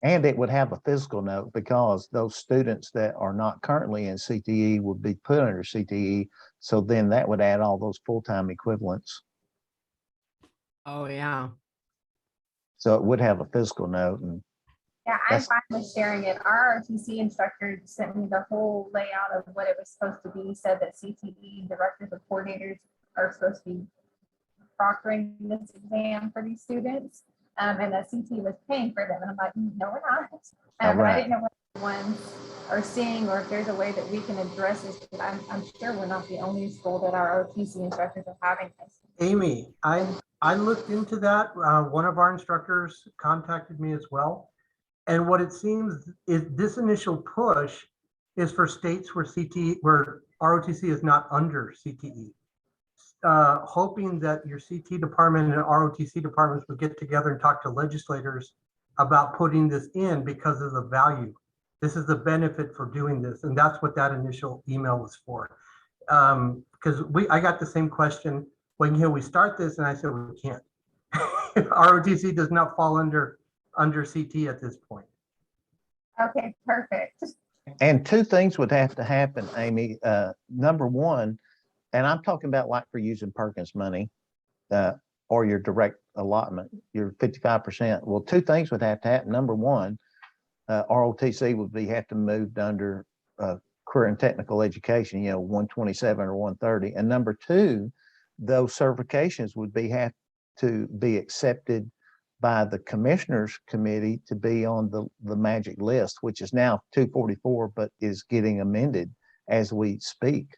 And it would have a physical note because those students that are not currently in CTE would be put under CTE. So then that would add all those full-time equivalents. Oh, yeah. So it would have a physical note. And Yeah, I'm fine with sharing it. Our ROTC instructor sent me the whole layout of what it was supposed to be, said that CTE directors or coordinators are supposed to be proctoring this exam for these students. And that CTE was paying for them. And I'm like, no, we're not. But I didn't know what the ones are seeing or if there's a way that we can address this. I'm sure we're not the only school that our ROTC instructors are having this. Amy, I looked into that. One of our instructors contacted me as well. And what it seems is this initial push is for states where ROTC is not under CTE. Hoping that your CT department and ROTC departments would get together and talk to legislators about putting this in because of the value. This is the benefit for doing this. And that's what that initial email was for. Because I got the same question, when can we start this? And I said, we can't. ROTC does not fall under CT at this point. Okay, perfect. And 2 things would have to happen, Amy. Number one, and I'm talking about like for using Perkins money or your direct allotment, your 55%. Well, 2 things would have to happen. Number one, ROTC would have to move under career and technical education, 127 or 130. And number 2, those certifications would have to be accepted by the commissioners committee to be on the magic list, which is now 244, but is getting amended as we speak.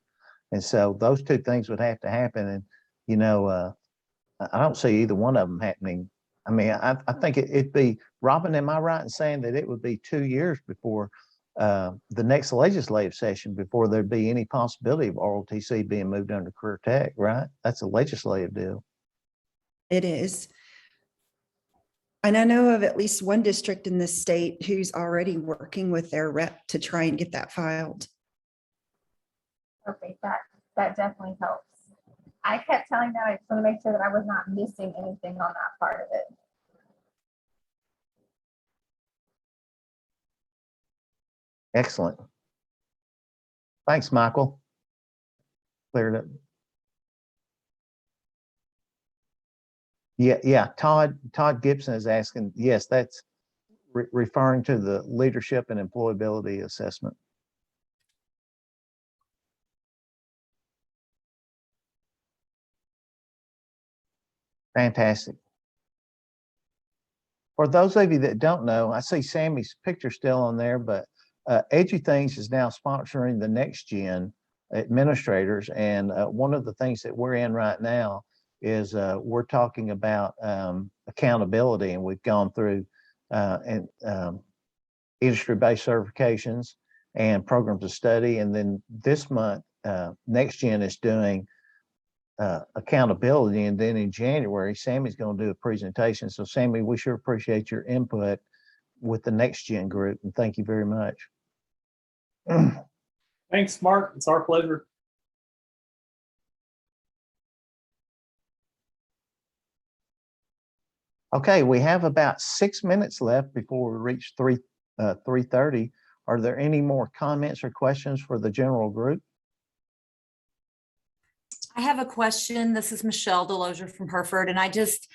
And so those 2 things would have to happen. And, I don't see either one of them happening. I mean, I think it'd be Robin, am I right in saying that it would be 2 years before the next legislative session before there'd be any possibility of ROTC being moved under career tech, right? That's a legislative deal. It is. And I know of at least one district in this state who's already working with their rep to try and get that filed. Okay, that definitely helps. I kept telling them I just want to make sure that I was not missing anything on that part of it. Excellent. Thanks, Michael. Cleared up. Yeah. Todd Gibson is asking, yes, that's referring to the leadership and employability assessment. Fantastic. For those of you that don't know, I see Sammy's picture still on there, but EduThings is now sponsoring the next gen administrators. And one of the things that we're in right now is we're talking about accountability, and we've gone through industry-based certifications and programs of study. And then this month, next gen is doing accountability. And then in January, Sammy's going to do a presentation. So Sammy, we sure appreciate your input with the next gen group, and thank you very much. Thanks, Mark. It's our pleasure. Okay, we have about 6 minutes left before we reach 3:30. Are there any more comments or questions for the general group? I have a question. This is Michelle Delozier from Hereford, and I just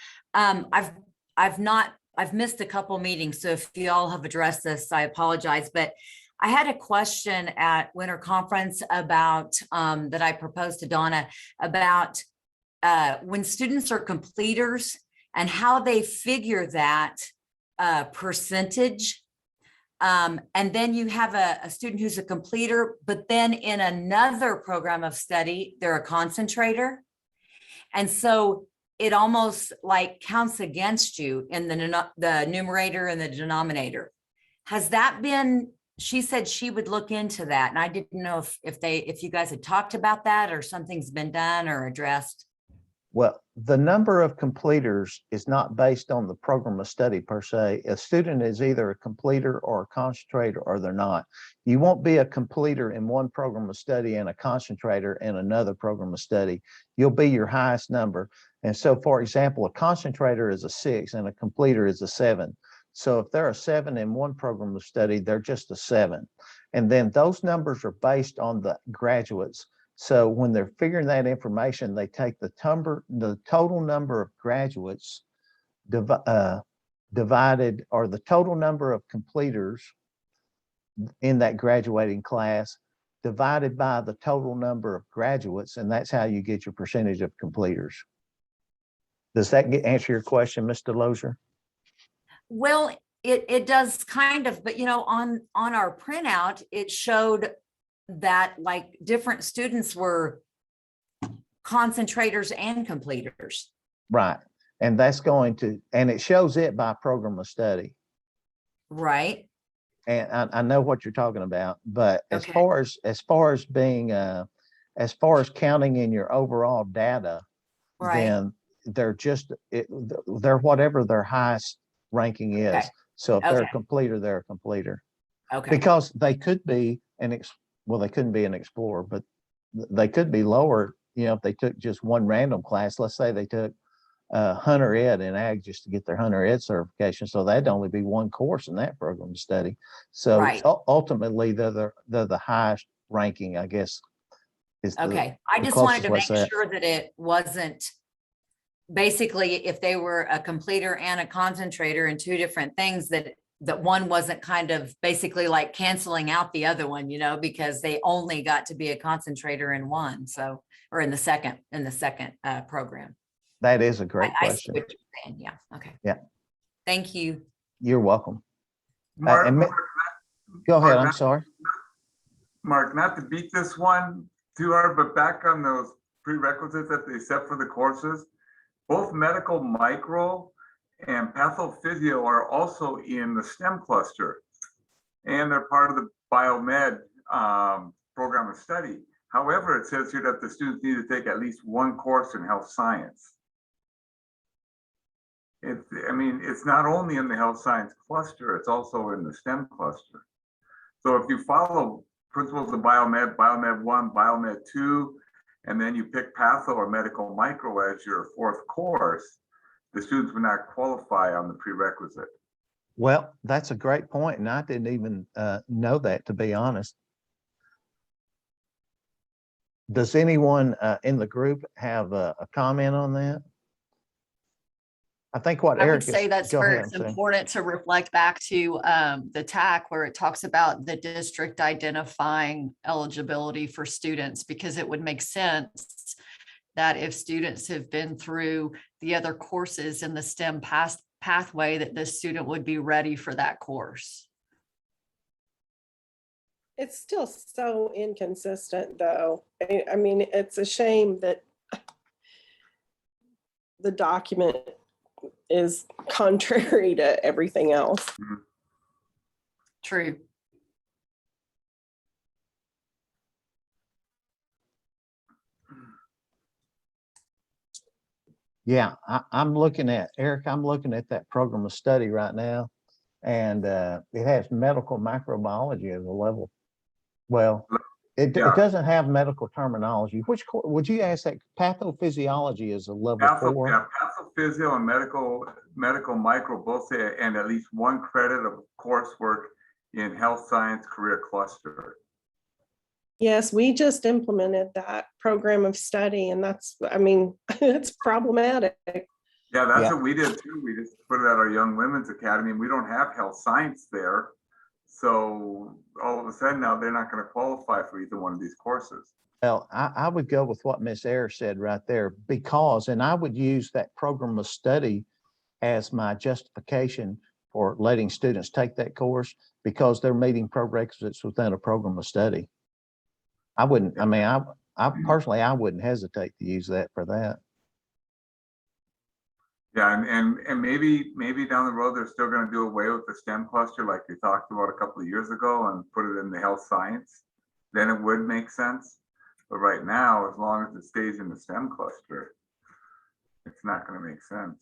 I've missed a couple meetings, so if you all have addressed this, I apologize. But I had a question at Winter Conference about that I proposed to Donna about when students are completers and how they figure that percentage. And then you have a student who's a completer, but then in another program of study, they're a concentrator. And so it almost like counts against you in the numerator and the denominator. Has that been, she said she would look into that. And I didn't know if you guys had talked about that or something's been done or addressed. Well, the number of completers is not based on the program of study per se. A student is either a completer or a concentrator, or they're not. You won't be a completer in one program of study and a concentrator in another program of study. You'll be your highest number. And so, for example, a concentrator is a 6 and a completer is a 7. So if they're a 7 in one program of study, they're just a 7. And then those numbers are based on the graduates. So when they're figuring that information, they take the total number of graduates divided, or the total number of completers in that graduating class divided by the total number of graduates. And that's how you get your percentage of completers. Does that answer your question, Mr. Lozier? Well, it does kind of, but on our printout, it showed that like different students were concentrators and completers. Right. And that's going to, and it shows it by program of study. Right. And I know what you're talking about, but Okay. as far as being, as far as counting in your overall data, Right. then they're they're whatever their highest ranking is. Okay. So if they're a Okay. completer, they're a completer. Okay. Because they could be well, they couldn't be an explorer, but they could be lower, if they took just one random class. Let's say they took Hunter Ed and Ag just to get their Hunter Ed certification. So that'd only be one course in that program to study. So Right. ultimately, they're the highest ranking, I guess. Okay. I just wanted to make sure that it wasn't basically if they were a completer and a concentrator in two different things, that one wasn't kind of basically like canceling out the other one, because they only got to be a concentrator in one. So, or in the second program. That is a great I see question. what you're saying. Yeah. Okay. Yeah. Thank you. You're welcome. Mark, Go ahead. Mark, I'm sorry. Mark, not to beat this one too hard, but back on those prerequisites that they set for the courses, both medical micro and pathophysio are also in the STEM cluster. And they're part of the biomed program of study. However, it says here that the students need to take at least one course in health science. I mean, it's not only in the health science cluster, it's also in the STEM cluster. So if you follow principles of biomed, biomed 1, biomed 2, and then you pick patho or medical micro as your fourth course, the students would not qualify on the prerequisite. Well, that's a great point, and I didn't even know that, to be honest. Does anyone in the group have a comment on that? I think what I would Eric say is, that's go where ahead, it's I'm saying. important to reflect back to the TAC, where it talks about the district identifying eligibility for students, because it would make sense that if students have been through the other courses in the STEM pathway, that this student would be ready for that course. It's still so inconsistent, though. I mean, it's a shame that the document is contrary to everything else. True. Yeah, I'm looking at, Eric, I'm looking at that program of study right now, and it has medical microbiology as a level. Well, it doesn't have medical terminology. Which would you ask that? Pathophysiology is a level 4. Yeah, pathophysio and medical micro both say, and at least one credit of coursework in health science career cluster. Yes, we just implemented that program of study, and that's, I mean, it's problematic. Yeah, that's what we did too. We just put it at our Young Women's Academy, and we don't have health science there. So all of a sudden now they're not going to qualify for either one of these courses. Well, I would go with what Miss Ayers said right there, because, and I would use that program of study as my justification for letting students take that course, because they're meeting prerequisites within a program of study. I wouldn't, I mean, I personally, I wouldn't hesitate to use that for that. Yeah, and maybe down the road, they're still going to do away with the STEM cluster like they talked about a couple of years ago and put it in the health science. Then it would make sense. But right now, as long as it stays in the STEM cluster, it's not going to make sense.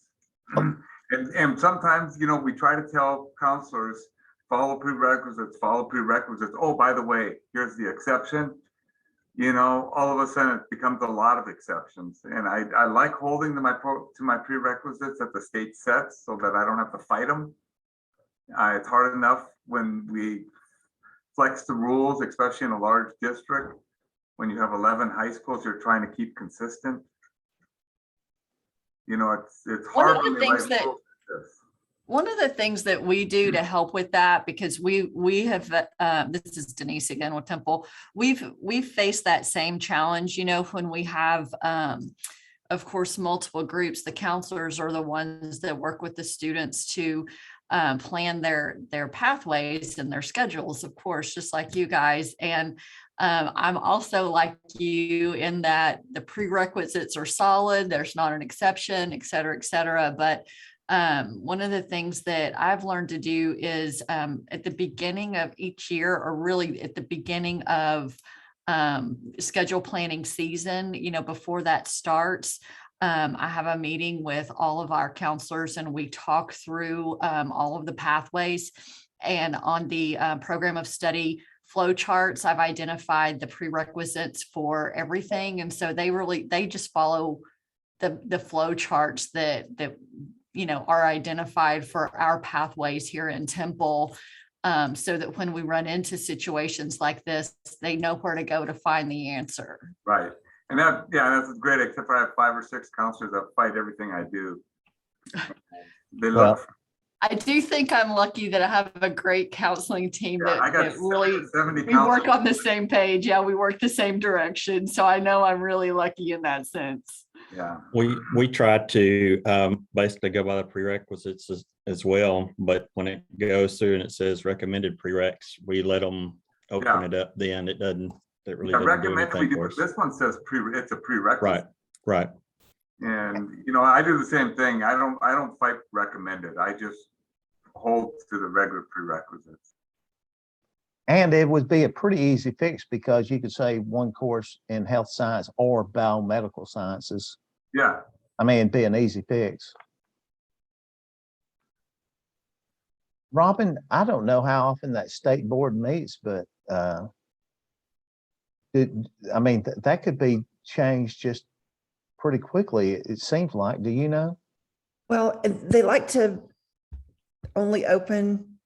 And sometimes, you know, we try to tell counselors, follow prerequisites, follow prerequisites. Oh, by the way, here's the exception. You know, all of a sudden it becomes a lot of exceptions. And I like holding to my prerequisites that the state sets so that I don't have to fight them. It's hard enough when we flex the rules, especially in a large district. When you have 11 high schools, you're trying to keep consistent. You know, it's hard when they write rules like this. One of the things that we do to help with that, because we have, this is Denise again with Temple, we've faced that same challenge, you know, when we have, of course, multiple groups. The counselors are the ones that work with the students to plan their pathways and their schedules, of course, just like you guys. And I'm also like you in that the prerequisites are solid. There's not an exception, et cetera, et cetera. But one of the things that I've learned to do is at the beginning of each year, or really at the beginning of schedule planning season, you know, before that starts, I have a meeting with all of our counselors and we talk through all of the pathways. And on the program of study flow charts, I've identified the prerequisites for everything. And so they just follow the flow charts that you know, are identified for our pathways here in Temple, so that when we run into situations like this, they know where to go to find the answer. Right. And that's great, except for I have 5 or 6 counselors that fight everything I do. They love. I do think I'm lucky that I have a great counseling team that really, 70 we work on the same page. Yeah, we work the same direction. So I know I'm really lucky in that sense. Yeah. We try to basically go by the prerequisites as well, but when it goes through and it says recommended prereqs, we let them open it up. Then it really doesn't do anything for us. This one says it's a prerequisite. Right. And, you know, I do the same thing. I don't fight recommended. I just hold to the regular prerequisites. And it would be a pretty easy fix because you could say one course in health science or biomedical sciences. Yeah. I mean, it'd be an easy fix. Robin, I don't know how often that state board meets, but I mean, that could be changed just pretty quickly, it seems like. Do you know? Well, they like to only open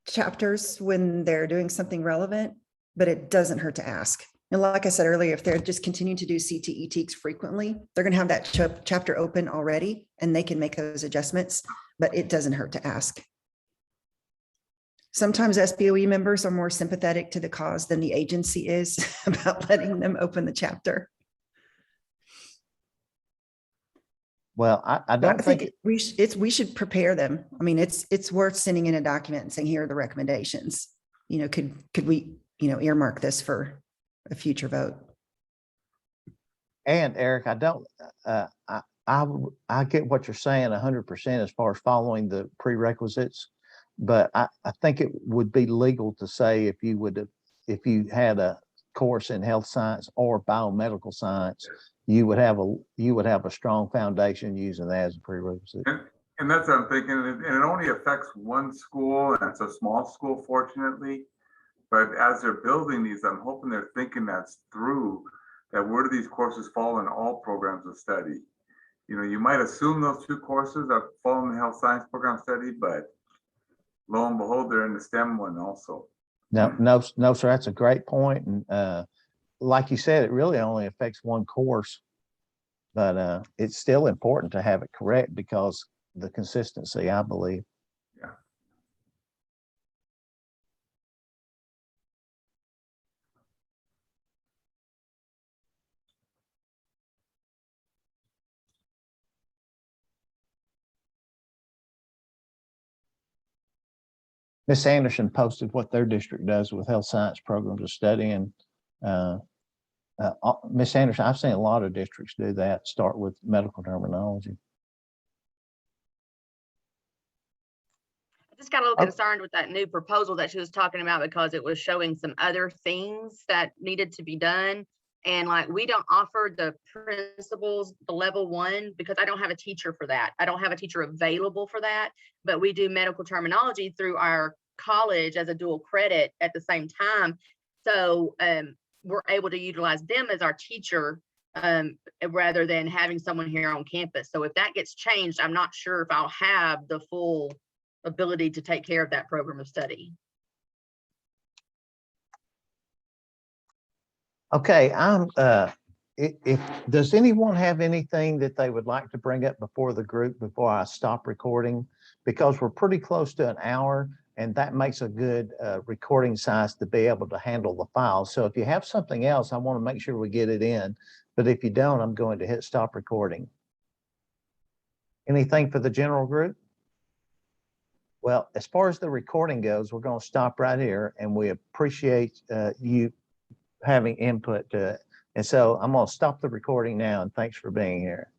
chapters when they're doing something relevant, but it doesn't hurt to ask. And like I said earlier, if they're just continuing to do CTE TEKS frequently, they're going to have that chapter open already and they can make those adjustments, but it doesn't hurt to ask. Sometimes SBOE members are more sympathetic to the cause than the agency is about letting them open the chapter. Well, I don't think we should prepare them. I mean, it's worth sending in a document and saying, here are the recommendations. You know, could we, you know, earmark this for a future vote? And Eric, I don't, I get what you're saying 100% as far as following the prerequisites, but I think it would be legal to say if you had a course in health science or biomedical science, you would have a strong foundation using that as a prerequisite. And that's what I'm thinking, and it only affects one school, and it's a small school, fortunately. But as they're building these, I'm hoping they're thinking that's through, that where do these courses fall in all programs of study? You know, you might assume those two courses are fall in the health science program study, but lo and behold, they're in the STEM one also. No, sir, that's a great point. And like you said, it really only affects one course, but it's still important to have it correct because the consistency, I believe. Yeah. Miss Anderson posted what their district does with health science programs of study. And Miss Anderson, I've seen a lot of districts do that, start with medical terminology. I just got a little concerned with that new proposal that she was talking about because it was showing some other things that needed to be done. And like, we don't offer the principals, the level 1, because I don't have a teacher for that. I don't have a teacher available for that, but we do medical terminology through our college as a dual credit at the same time. So we're able to utilize them as our teacher rather than having someone here on campus. So if that gets changed, I'm not sure if I'll have the full ability to take care of that program of study. Okay, if does anyone have anything that they would like to bring up before the group before I stop recording? Because we're pretty close to an hour and that makes a good recording size to be able to handle the file. So if you have something else, I want to make sure we get it in, but if you don't, I'm going to hit stop recording. Anything for the general group? Well, as far as the recording goes, we're going to stop right here and we appreciate you having input to it. And so I'm going to stop the recording now and thanks for being here.